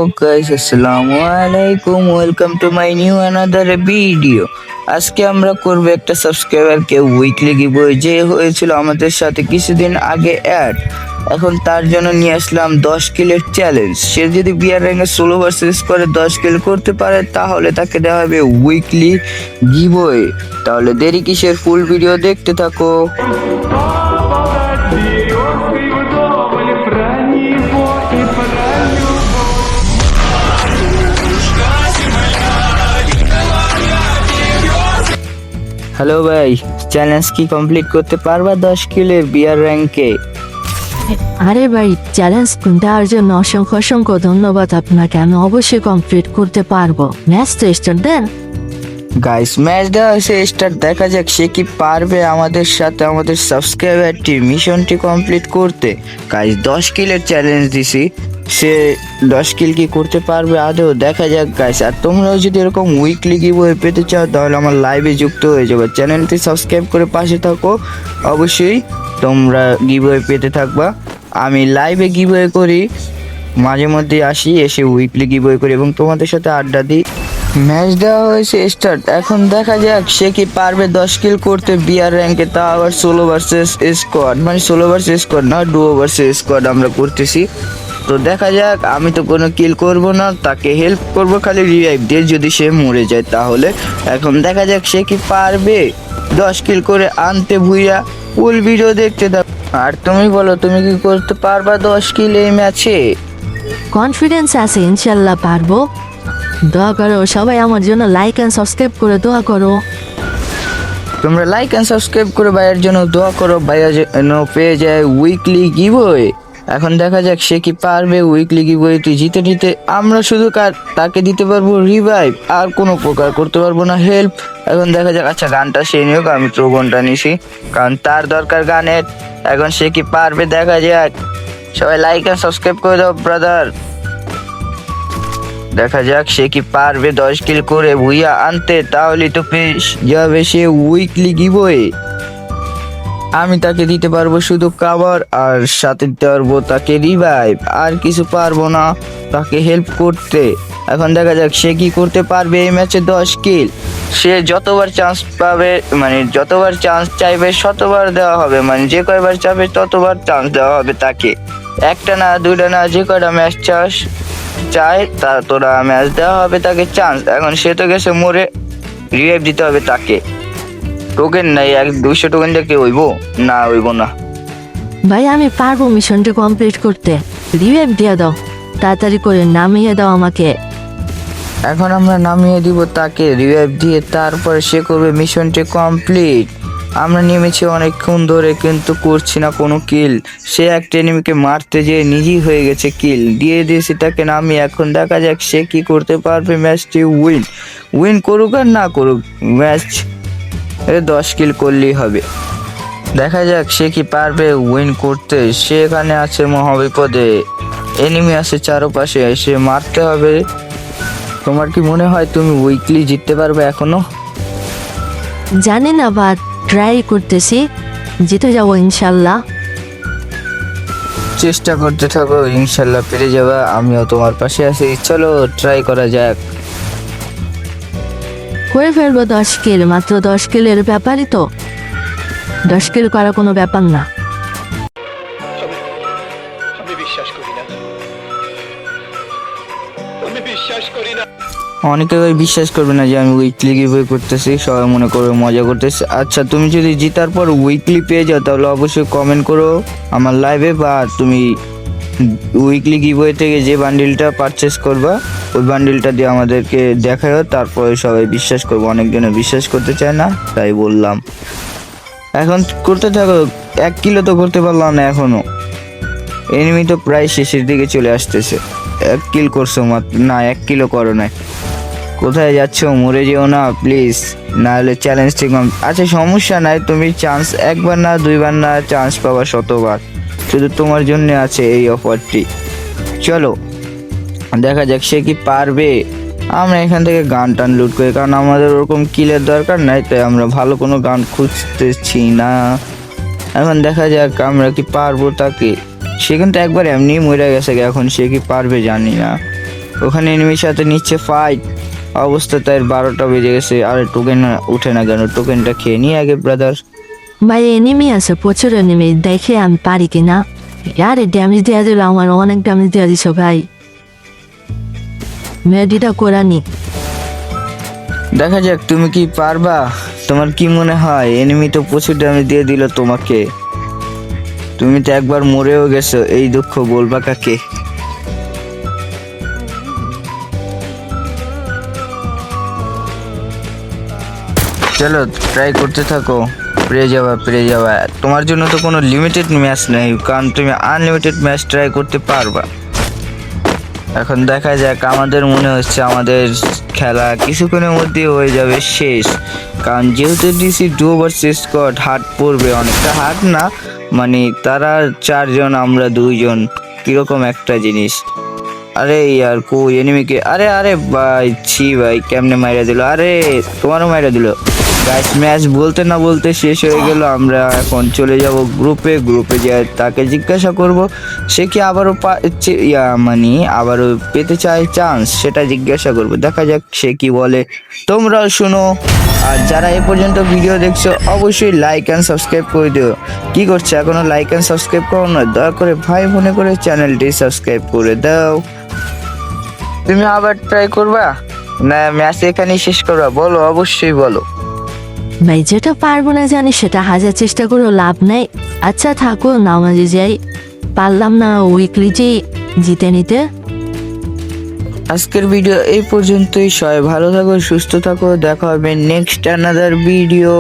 guys, Assalamualaikum. Welcome to my new another video. আজকে আমরা করব একটা সাবস্ক্রাইবারকে উইকলি গিভওয়ে যে হয়েছিল আমাদের সাথে কিছুদিন আগে অ্যাড। এখন তার জন্য নিয়ে আসলাম 10 কিলের চ্যালেঞ্জ। সে যদি বিয়ার র্যাঙ্কে সোলো ভার্সেস করে 10 কিল করতে পারে তাহলে তাকে দেওয়া হবে উইকলি গিভওয়ে। তাহলে দেরি কিসের, ফুল ভিডিও দেখতে থাকো। হ্যালো ভাই, চ্যালেঞ্জ কি কমপ্লিট করতে পারবা 10 কিলের বিয়ার র্যাঙ্কে? আরে ভাই, চ্যালেঞ্জ দেওয়ার জন্য অসংখ্য অসংখ্য ধন্যবাদ আপনাকে। আমি অবশ্যই কমপ্লিট করতে পারবো। ম্যাচ তো স্টার্ট দেন। গাইস, ম্যাচ দেওয়া হয়েছে স্টার্ট। দেখা যাক সে কি পারবে আমাদের সাথে আমাদের সাবস্ক্রাইবারটি মিশনটি কমপ্লিট করতে। গাইস, 10 কিলের চ্যালেঞ্জ দিছি, সে 10 কিল কি করতে পারবে আদৌ? দেখা যাক গাইস। আর তোমরাও যদি এরকম উইকলি গিভওয়ে পেতে চাও তাহলে আমার লাইভে যুক্ত হয়ে যাবে। চ্যানেলটি সাবস্ক্রাইব করে পাশে থাকো, অবশ্যই তোমরা গিভওয়ে পেতে থাকবা। আমি লাইভে গিভওয়ে করি, মাঝে মধ্যে আসি, এসে উইকলি গিভওয়ে করি এবং তোমাদের সাথে আড্ডা দিই। ম্যাচ দেওয়া হয়েছে স্টার্ট। এখন দেখা যাক সে কি পারবে 10 কিল করতে বিয়ার র্যাঙ্কে, তা আবার সোলো ভার্সেস স্কোয়াড, মানে সোলো ভার্সেস স্কোয়াড না, ডুও ভার্সেস স্কোয়াড আমরা করতেছি। তো দেখা যাক, আমি তো কোনো কিল করব না, তাকে হেল্প করব খালি রিভাইভ দিয়ে, যদি সে মরে যায় তাহলে। এখন দেখা যাক সে কি পারবে 10 কিল করে আনতে। ভুইয়া ফুল ভিডিও দেখতে দাও। আর তুমি বলো, তুমি কি করতে পারবা 10 কিল এই ম্যাচে? কনফিডেন্স আছে, ইনশাল্লাহ পারবো। দোয়া করো সবাই আমার জন্য, লাইক এন্ড সাবস্ক্রাইব করে দোয়া করো। তোমরা লাইক এন্ড সাবস্ক্রাইব করে ভাইয়ের জন্য দোয়া করো, ভাইয়া যেন পেয়ে যায় উইকলি গিভওয়ে। এখন দেখা যাক সে কি পারবে উইকলি গিভওয়েটি জিতে নিতে। আমরা শুধু তাকে দিতে পারবো রিভাইভ, আর কোনো প্রকার করতে পারবো না হেল্প। এখন দেখা যাক, আচ্ছা গানটা সে নিয়োগ, আমি ট্রোগনটা নিছি কারণ তার দরকার গানের। এখন সে কি পারবে দেখা যাক। সবাই লাইক এন্ড সাবস্ক্রাইব করে দাও ব্রাদার। দেখা যাক সে কি পারবে 10 কিল করে ভুইয়া আনতে, তাহলে তো পেয়ে যাবে সে উইকলি গিভওয়ে। আমি তাকে দিতে পারবো শুধু কাভার, আর সাথে দিতে পারবো তাকে রিভাইভ, আর কিছু পারবো না তাকে হেল্প করতে। এখন দেখা যাক সে কি করতে পারবে এই ম্যাচে 10 কিল। সে যতবার চান্স পাবে, মানে যতবার চান্স চাইবে শতবার দেওয়া হবে, মানে যে কয়বার চাইবে ততবার চান্স দেওয়া হবে তাকে। একটা না, দুইটা না, যে কয়টা ম্যাচ চায় তোরা ম্যাচ দেওয়া হবে তাকে চান্স। এখন সে তো গেছে মরে, রিভাইভ দিতে হবে তাকে। টোকেন নাই, 200 টোকেন দিয়ে কি হইব? না, হইব না। ভাই আমি পারবো মিশনটা কমপ্লিট করতে। রিভাইভ দিয়ে দাও, তাড়াতাড়ি করে নামিয়ে দাও আমাকে। এখন আমরা নামিয়ে দিব তাকে রিভাইভ দিয়ে, তারপরে সে করবে মিশনটি কমপ্লিট। আমরা নেমেছি অনেকক্ষণ ধরে কিন্তু করছি না কোনো কিল। সে একটা এনিমিকে মারতে যেয়ে নিজেই হয়ে গেছে কিল, দিয়ে দিয়েছি তাকে নামিয়ে। এখন দেখা যাক সে কি করতে পারবে ম্যাচটি উইন করুক আর না করুক, ম্যাচ 10 কিল করলেই হবে। দেখা যাক সে কি পারবে উইন করতে। সে এখানে আছে মহাবিপদে, এনিমি আছে চারপাশে, এসে মারতে হবে। তোমার কি মনে হয় তুমি উইকলি জিততে পারবে এখনো? জানি না, বা ট্রাই করতেছি, জিতে যাবো ইনশাল্লাহ। চেষ্টা করতে থাকো, ইনশাল্লাহ পেরে যাবা। আমিও তোমার পাশে আছি, চলো ট্রাই করা যাক। করে ফেলবো 10 কিল, মাত্র 10 কিলের ব্যাপারই তো। 10 কিল করা কোনো ব্যাপার না। আমি বিশ্বাস করি না, আমি বিশ্বাস করি না। অনেকে ভাই বিশ্বাস করবে না যে আমি উইকলি গিভওয়ে করতেছি, সবাই মনে করবে মজা করতেছি। আচ্ছা, তুমি যদি জেতার পর উইকলি পেয়ে যাও তাহলে অবশ্যই কমেন্ট করো আমার লাইভে, বা তুমি উইকলি গিভওয়ে থেকে যে বান্ডিলটা পারচেস করবা ওই বান্ডিলটা দিয়ে আমাদেরকে দেখাও, তারপরে সবাই বিশ্বাস করবো। অনেকজনে বিশ্বাস করতে চায় না, তাই বললাম। এখন করতে থাকো, 1 কিলো তো করতে পারলাম না এখনো। এনিমি তো প্রায় শেষের দিকে চলে আসতেছে। 1 কিল করছো মাত্র, না 1 কিলো করো না। কোথায় যাচ্ছ? মরে যেও না প্লিজ, না হলে চ্যালেঞ্জ ঠিক। আচ্ছা সমস্যা নাই, তুমি চান্স একবার না দুইবার না, চান্স পাবা শতবার। শুধু তোমার জন্য আছে এই অফারটি। চলো দেখা যাক সে কি পারবে। আমরা এখান থেকে গান টান লুট করি, কারণ আমাদের ওরকম কিলের দরকার নাই, তাই আমরা ভালো কোনো গান খুঁজতেছি না। এখন দেখা যাক আমরা কি পারবো তাকে। সে কিন্তু একবার এমনি মরে গেছে, এখন সে কি পারবে জানি না। ওখানে এনিমির সাথে নিচ্ছে ফাইট, অবস্থা তাই 12টা বেজে গেছে। আরে টোকেন উঠে না কেন? টোকেনটা খেয়ে নি আগে ব্রাদার। ভাই এনিমি আছে, প্রচুর এনিমি, দেখে আমি পারি কিনা। আরে ড্যামেজ দেওয়া দিল, আমার অনেক ড্যামেজ দেওয়া দিছ ভাই। মেডিটা করানি। দেখা যাক তুমি কি পারবা। তোমার কি মনে হয়? এনিমি তো প্রচুর ড্যামেজ দিয়ে দিল তোমাকে, তুমি তো একবার মরেও গেছো, এই দুঃখ বলবা কাকে? চলো ট্রাই করতে থাকো, পেরে যাবা। তোমার জন্য তো কোনো লিমিটেড ম্যাচ নেই, কারণ তুমি আনলিমিটেড ম্যাচ ট্রাই করতে পারবা। এখন দেখা যাক, আমাদের মনে হচ্ছে আমাদের খেলা কিছুক্ষণের মধ্যে হয়ে যাবে শেষ, কারণ যেহেতু DC duo versus squad hard পড়বে, অনেকটা হার্ড না, মানে তারা 4 জন আমরা 2 জন, কিরকম একটা জিনিস। আরে ইয়ার কই এনিমিকে? আরে আরে ভাই ছি ভাই, কেমনে মাইরা দিল? আরে তোমারও মাইরা দিল। গাইস ম্যাচ বলতে না বলতে শেষ হয়ে গেল। আমরা এখন চলে যাব গ্রুপে যে তাকে জিজ্ঞাসা করব সে কি আবারও মানে আবারও পেতে চায় চান্স, সেটা জিজ্ঞাসা করব। দেখা যাক সে কি বলে, তোমরাও শুনো। আর যারা এ পর্যন্ত ভিডিও দেখছো অবশ্যই লাইক অ্যান্ড সাবস্ক্রাইব করে দিও। কি করছে এখনো লাইক অ্যান্ড সাবস্ক্রাইব করো না? দয়া করে ভাই মনে করে চ্যানেলটি সাবস্ক্রাইব করে দাও। তুমি আবার ট্রাই করবা না ম্যাচ এখানেই শেষ করবা? বলো, অবশ্যই বলো। ভাই যেটা পারবো না জানি সেটা হাজার চেষ্টা করেও লাভ নাই। আচ্ছা থাকো, নামাজে যাই। পারলাম না উইকলি যে জিতে নিতে। আজকের ভিডিও এই পর্যন্তই। সবাই ভালো থাকো, সুস্থ থাকো, দেখা হবে নেক্সট অ্যানাদার ভিডিও।